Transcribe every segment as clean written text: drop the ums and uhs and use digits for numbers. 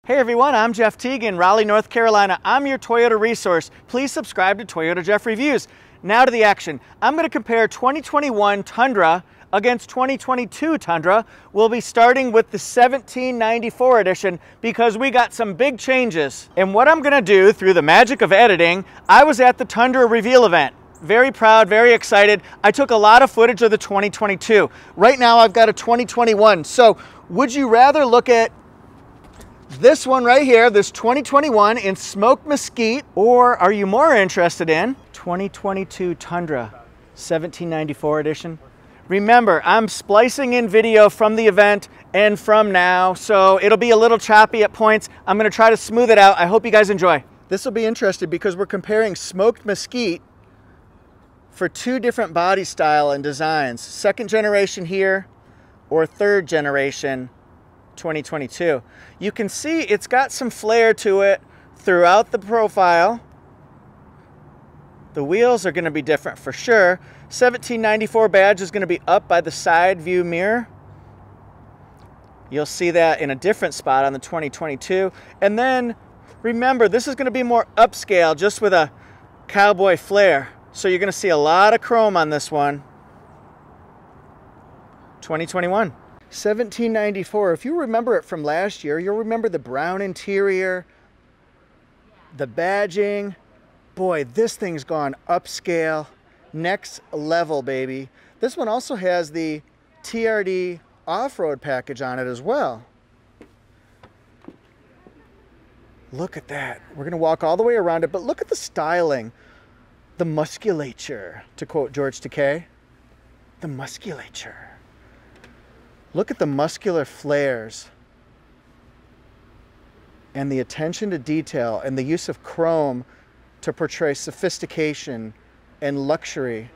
Hey everyone, I'm Jeff Teague in Raleigh, North Carolina. I'm your Toyota resource. Please subscribe to Toyota Jeff Reviews. Now to the action. I'm going to compare 2021 Tundra against 2022 Tundra. We'll be starting with the 1794 edition because we got some big changes. And what I'm going to do through the magic of editing, I was at the Tundra reveal event. Very proud, very excited. I took a lot of footage of the 2022. Right now I've got a 2021. So would you rather look at this one right here, this 2021 in smoked mesquite, or are you more interested in 2022 Tundra 1794 edition? Remember, I'm splicing in video from the event and from now, so it'll be a little choppy at points. I'm gonna try to smooth it out. I hope you guys enjoy. This will be interesting because we're comparing smoked mesquite for two different body style and designs. Second generation here or third generation 2022. You can see it's got some flair to it throughout the profile. The wheels are going to be different for sure. 1794 badge is going to be up by the side view mirror. You'll see that in a different spot on the 2022. And then remember, this is going to be more upscale, just with a cowboy flair. So you're going to see a lot of chrome on this one. 2021. 1794, if you remember it from last year, you'll remember the brown interior, the badging. Boy, this thing's gone upscale, next level, baby. This one also has the TRD off-road package on it as well. Look at that. We're gonna walk all the way around it, but look at the styling. The musculature, to quote George Takei. The musculature. Look at the muscular flares and the attention to detail and the use of chrome to portray sophistication and luxury.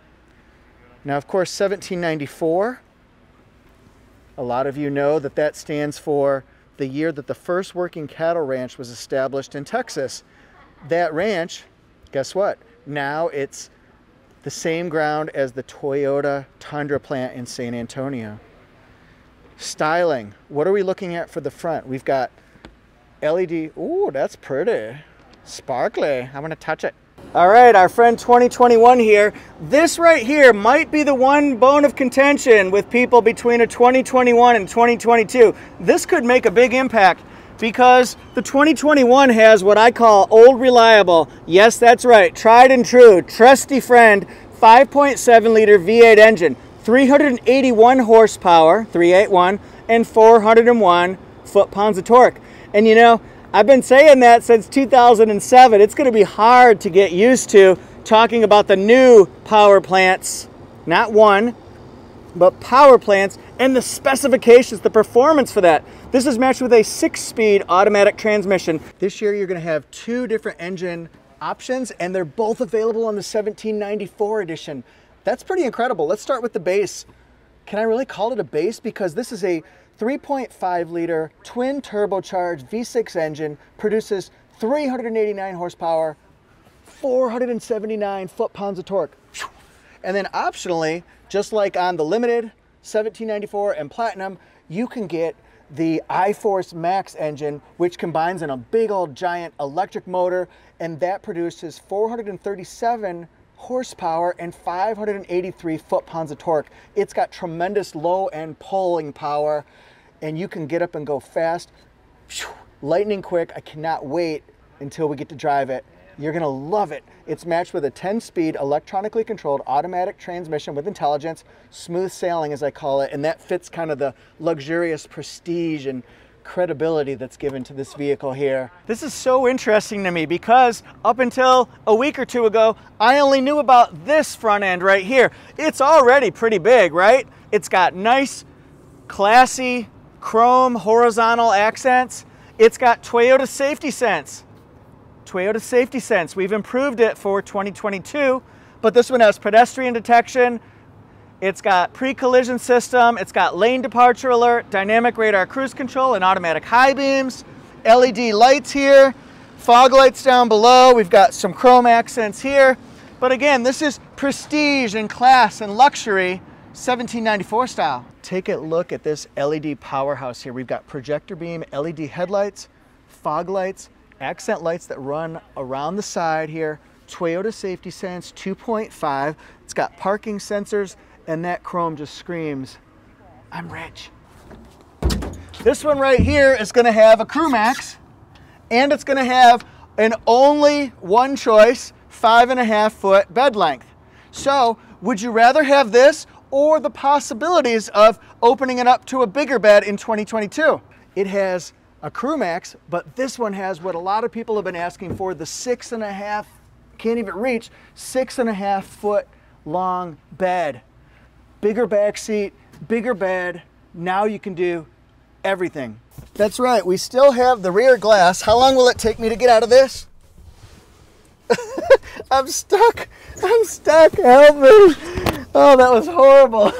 Now, of course, 1794, a lot of you know that that stands for the year that the first working cattle ranch was established in Texas. That ranch, guess what? Now it's the same ground as the Toyota Tundra plant in San Antonio. Styling, what are we looking at for the front? We've got LED, ooh, that's pretty. Sparkly, I wanna touch it. All right, our friend 2021 here. This right here might be the one bone of contention with people between a 2021 and 2022. This could make a big impact because the 2021 has what I call old reliable. Yes, that's right, tried and true, trusty friend, 5.7 liter V8 engine. 381 horsepower, 381, and 401 foot-pounds of torque. And you know, I've been saying that since 2007. It's going to be hard to get used to talking about the new power plants, not one, but power plants, and the specifications, the performance for that. This is matched with a 6-speed automatic transmission. This year you're going to have two different engine options, and they're both available on the 1794 edition. That's pretty incredible. Let's start with the base. Can I really call it a base? Because this is a 3.5 liter twin turbocharged V6 engine, produces 389 horsepower, 479 foot-pounds of torque. And then optionally, just like on the Limited, 1794 and Platinum, you can get the iForce Max engine, which combines in a big old giant electric motor, and that produces 437 horsepower and 583 foot-pounds of torque. It's got tremendous low-end pulling power, and you can get up and go fast, lightning quick. I cannot wait until we get to drive it. You're gonna love it. It's matched with a 10-speed electronically controlled automatic transmission with intelligence, smooth sailing as I call it, and that fits kind of the luxurious prestige and credibility that's given to this vehicle here. This is so interesting to me because up until a week or two ago, I only knew about this front end right here. It's already pretty big, right? It's got nice, classy, chrome horizontal accents. It's got Toyota Safety Sense. Toyota Safety Sense. We've improved it for 2022, but this one has pedestrian detection. It's got pre-collision system, it's got lane departure alert, dynamic radar cruise control, and automatic high beams, LED lights here, fog lights down below. We've got some chrome accents here. But again, this is prestige and class and luxury 1794 style. Take a look at this LED powerhouse here. We've got projector beam LED headlights, fog lights, accent lights that run around the side here. Toyota Safety Sense 2.5. It's got parking sensors, and that chrome just screams, I'm rich. This one right here is going to have a Crew Max, and it's going to have an only one choice 5.5 foot bed length. So would you rather have this or the possibilities of opening it up to a bigger bed in 2022? It has a Crew Max, but this one has what a lot of people have been asking for, the 6.5, can't even reach, 6.5 foot long bed. Bigger back seat, bigger bed. Now you can do everything. That's right, we still have the rear glass. How long will it take me to get out of this? I'm stuck, help me. Oh, that was horrible.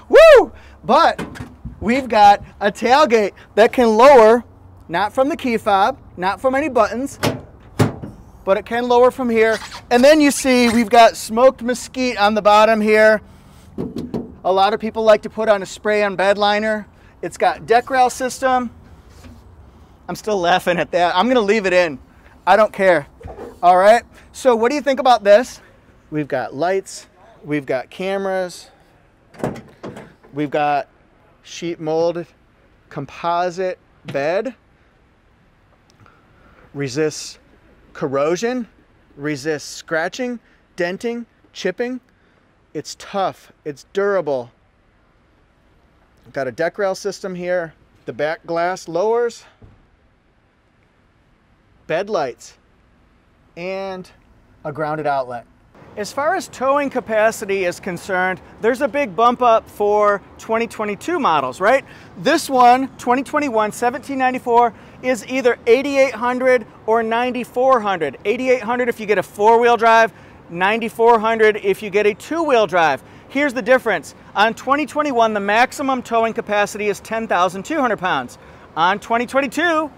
Woo! But we've got a tailgate that can lower, not from the key fob, not from any buttons, but it can lower from here. And then you see we've got smoked mesquite on the bottom here. A lot of people like to put on a spray-on bed liner. It's got deck rail system. I'm still laughing at that. I'm gonna leave it in. I don't care. All right, so what do you think about this? We've got lights, we've got cameras, we've got sheet molded composite bed, resists corrosion, resists scratching, denting, chipping. It's tough, it's durable. Got a deck rail system here. The back glass lowers, bed lights, and a grounded outlet. As far as towing capacity is concerned, there's a big bump up for 2022 models, right? This one, 2021 1794, is either 8800 or 9400. 8800 if you get a four-wheel drive, 9400 if you get a two-wheel drive. Here's the difference. On 2021, the maximum towing capacity is 10,200 pounds. On 2022,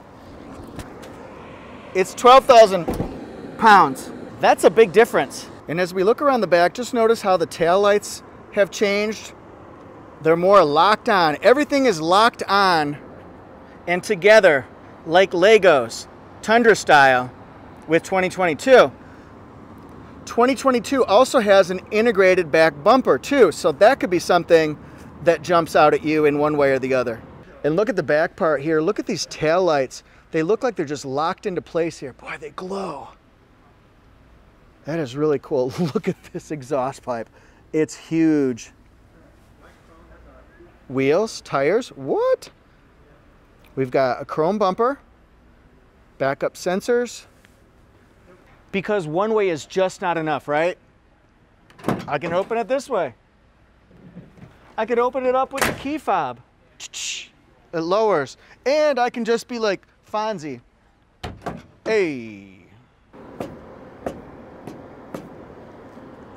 it's 12,000 pounds. That's a big difference. And as we look around the back, just notice how the taillights have changed. They're more locked on. Everything is locked on and together like Legos, Tundra style, with 2022. 2022 also has an integrated back bumper too, so that could be something that jumps out at you in one way or the other. And look at the back part here. Look at these taillights. They look like they're just locked into place here. Boy, they glow. That is really cool. Look at this exhaust pipe. It's huge. Wheels, tires, what? We've got a chrome bumper, backup sensors. Because one way is just not enough, right? I can open it this way. I could open it up with the key fob. It lowers. And I can just be like Fonzie. Hey.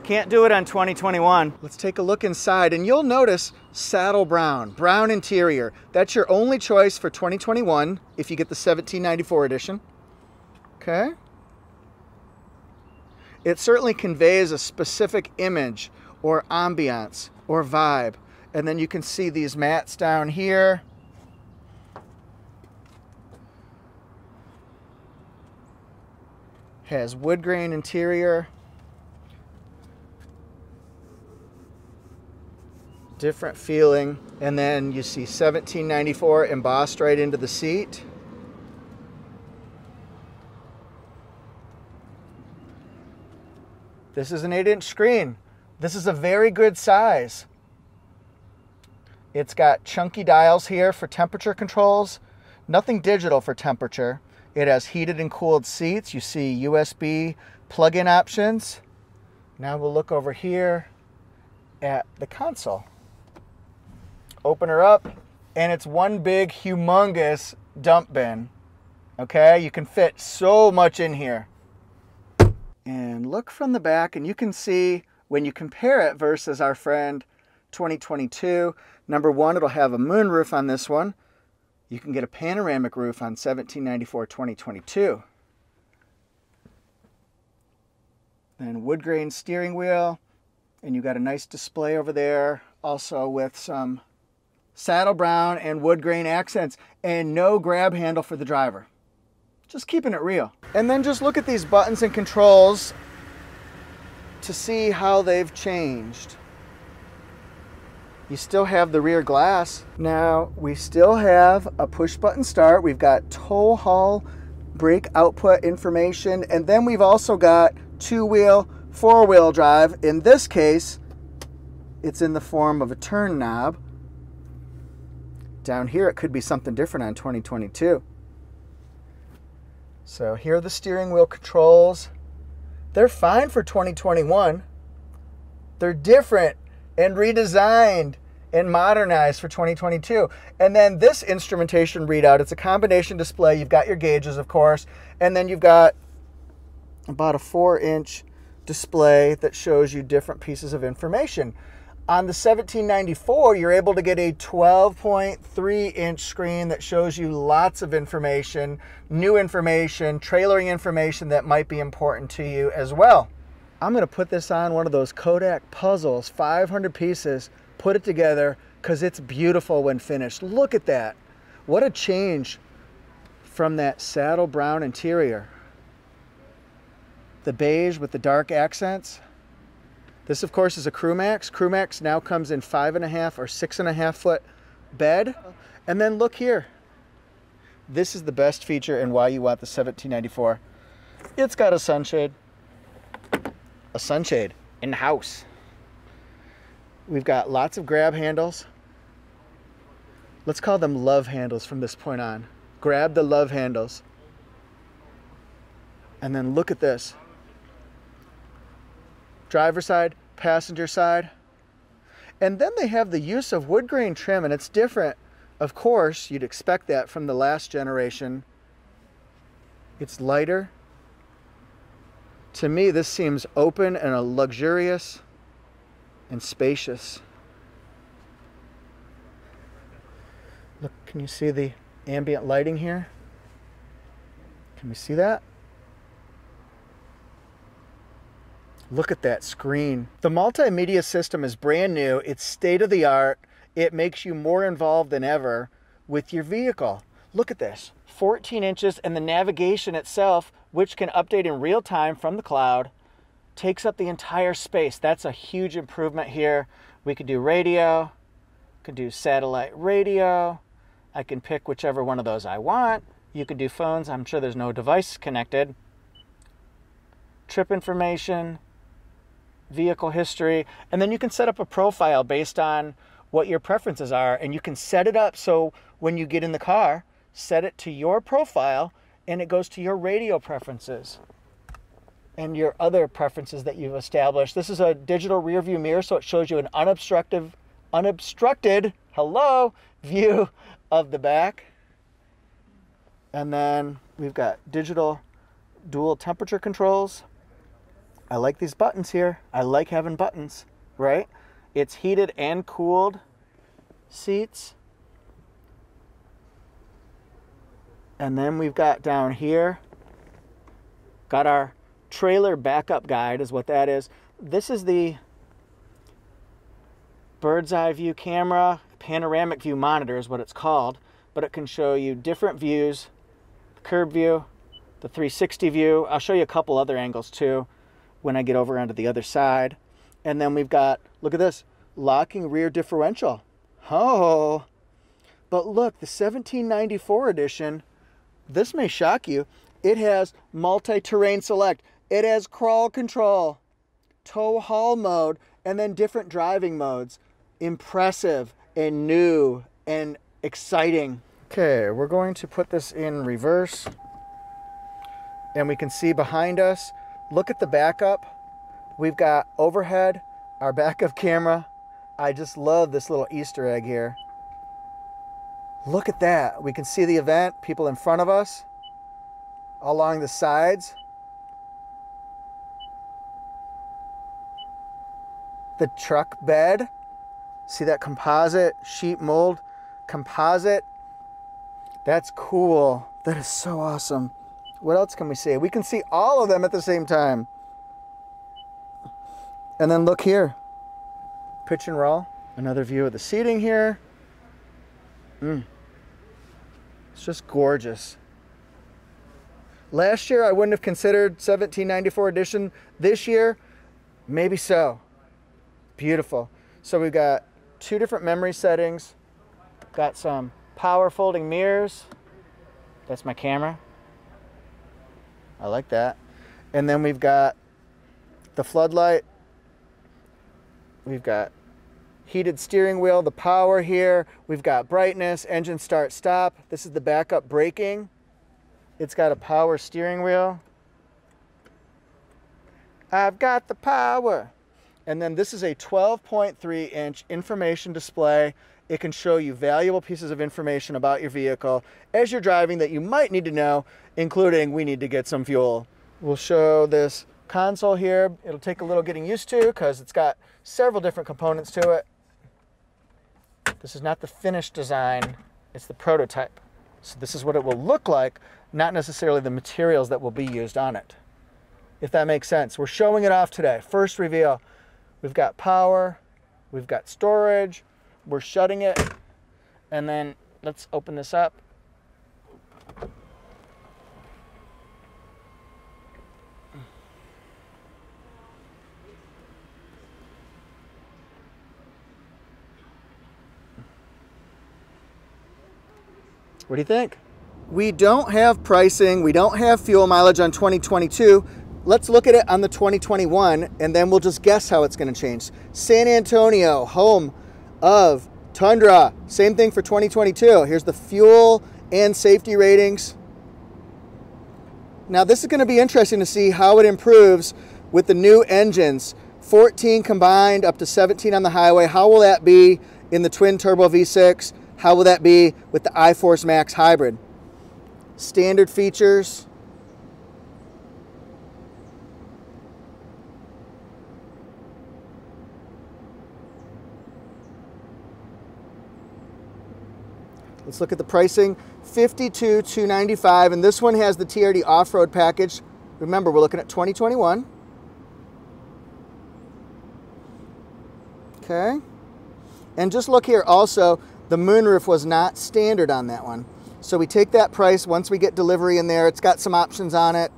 Can't do it on 2021. Let's take a look inside and you'll notice saddle brown, brown interior. That's your only choice for 2021 if you get the 1794 edition. Okay. It certainly conveys a specific image or ambiance or vibe. And then you can see these mats down here. Has wood grain interior. Different feeling. And then you see 1794 embossed right into the seat. This is an 8-inch screen. This is a very good size. It's got chunky dials here for temperature controls. Nothing digital for temperature. It has heated and cooled seats. You see USB plug-in options. Now we'll look over here at the console. Open her up, and it's one big, humongous dump bin. Okay, you can fit so much in here. And look from the back, and you can see when you compare it versus our friend 2022, number one, it'll have a moonroof on this one. You can get a panoramic roof on 1794 2022. Then wood grain steering wheel, and you got a nice display over there, also with some saddle brown and wood grain accents, and no grab handle for the driver. Just keeping it real. And then just look at these buttons and controls to see how they've changed. You still have the rear glass. Now, we still have a push button start. We've got tow haul brake output information, and then we've also got two-wheel, four-wheel drive. In this case, it's in the form of a turn knob. Down here, it could be something different on 2022. So here are the steering wheel controls. They're fine for 2021. They're different and redesigned and modernized for 2022. And then this instrumentation readout, it's a combination display. You've got your gauges, of course, and then you've got about a 4-inch display that shows you different pieces of information. On the 1794, you're able to get a 12.3-inch screen that shows you lots of information, new information, trailering information that might be important to you as well. I'm going to put this on one of those Kodak puzzles, 500 pieces, put it together, because it's beautiful when finished. Look at that. What a change from that saddle brown interior. The beige with the dark accents. This, of course, is a CrewMax. CrewMax now comes in 5.5 or 6.5 foot bed. And then look here. This is the best feature and why you want the 1794. It's got a sunshade. A sunshade in the house. We've got lots of grab handles. Let's call them love handles from this point on. Grab the love handles. And then look at this. Driver side, passenger side. And then they have the use of wood grain trim, and it's different. Of course, you'd expect that from the last generation. It's lighter. To me, this seems open and luxurious and spacious. Look, can you see the ambient lighting here? Can we see that? Look at that screen. The multimedia system is brand new. It's state-of-the-art. It makes you more involved than ever with your vehicle. Look at this. 14 inches, and the navigation itself, which can update in real time from the cloud, takes up the entire space. That's a huge improvement here. We could do radio, could do satellite radio. I can pick whichever one of those I want. You could do phones. I'm sure there's no device connected. Trip information, vehicle history, and then you can set up a profile based on what your preferences are, and you can set it up so when you get in the car, set it to your profile, and it goes to your radio preferences and your other preferences that you've established. This is a digital rear view mirror, so it shows you an unobstructed, hello, view of the back. And then we've got digital dual temperature controls. I like these buttons here. I like having buttons, right? It's heated and cooled seats. And then we've got down here, got our trailer backup guide is what that is. This is the bird's eye view camera, panoramic view monitor is what it's called, but it can show you different views, the curb view, the 360 view. I'll show you a couple other angles too when I get over onto the other side. And then we've got, look at this, locking rear differential. Oh, but look, the 1794 edition, this may shock you. It has multi-terrain select. It has crawl control, tow haul mode, and then different driving modes. Impressive and new and exciting. Okay, we're going to put this in reverse. And we can see behind us, look at the backup. We've got overhead, our backup camera. I just love this little Easter egg here. Look at that. We can see the event, people in front of us, along the sides. The truck bed. See that composite sheet mold composite? That's cool. That is so awesome. What else can we see? We can see all of them at the same time. And then look here. Pitch and roll. Another view of the seating here. It's just gorgeous. Last year, I wouldn't have considered 1794 edition. This year, maybe so. Beautiful. So we've got 2 different memory settings. Got some power folding mirrors. That's my camera. I like that. And then we've got the floodlight. We've got heated steering wheel, the power here. We've got brightness, engine start stop. This is the backup braking. It's got a power steering wheel. I've got the power. And then this is a 12.3-inch information display. It can show you valuable pieces of information about your vehicle as you're driving that you might need to know, including we need to get some fuel. We'll show this console here. It'll take a little getting used to because it's got several different components to it. This is not the finished design, it's the prototype. So this is what it will look like, not necessarily the materials that will be used on it, if that makes sense. We're showing it off today. First reveal. We've got power, we've got storage, we're shutting it, and then let's open this up. What do you think? We don't have pricing, we don't have fuel mileage on 2022. Let's look at it on the 2021 and then we'll just guess how it's going to change. San Antonio, home of Tundra. Same thing for 2022. Here's the fuel and safety ratings. Now this is going to be interesting to see how it improves with the new engines. 14 combined, up to 17 on the highway. How will that be in the twin turbo V6? How will that be with the iForce Max hybrid? Standard features. Let's look at the pricing. $52,295, and this one has the TRD off-road package. Remember, we're looking at 2021. Okay. And just look here also, the moonroof was not standard on that one. So we take that price once we get delivery in there. It's got some options on it.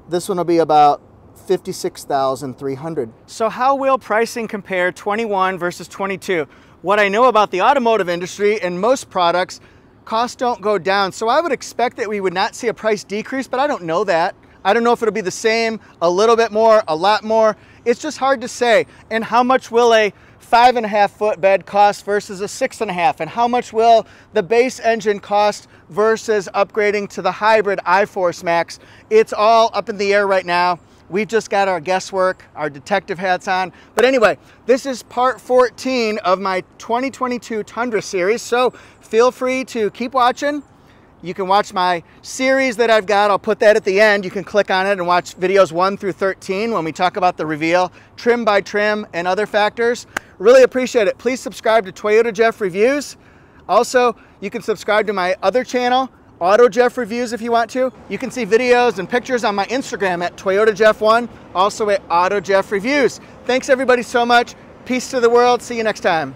This one will be about $56,300. So how will pricing compare 21 versus 22? What I know about the automotive industry and most products, costs don't go down. So I would expect that we would not see a price decrease, but I don't know that. I don't know if it'll be the same, a little bit more, a lot more. It's just hard to say. And how much will a 5.5-foot bed cost versus a 6.5? And how much will the base engine cost versus upgrading to the hybrid iForce Max? It's all up in the air right now. We've just got our guesswork, our detective hats on. But anyway, this is part 14 of my 2022 Tundra series. So feel free to keep watching. You can watch my series that I've got. I'll put that at the end. You can click on it and watch videos 1 through 13 when we talk about the reveal, trim by trim, and other factors. Really appreciate it. Please subscribe to Toyota Jeff Reviews. Also, you can subscribe to my other channel, Auto Jeff Reviews, if you want to. You can see videos and pictures on my Instagram at Toyota Jeff1, also at Auto Jeff Reviews. Thanks everybody so much. Peace to the world. See you next time.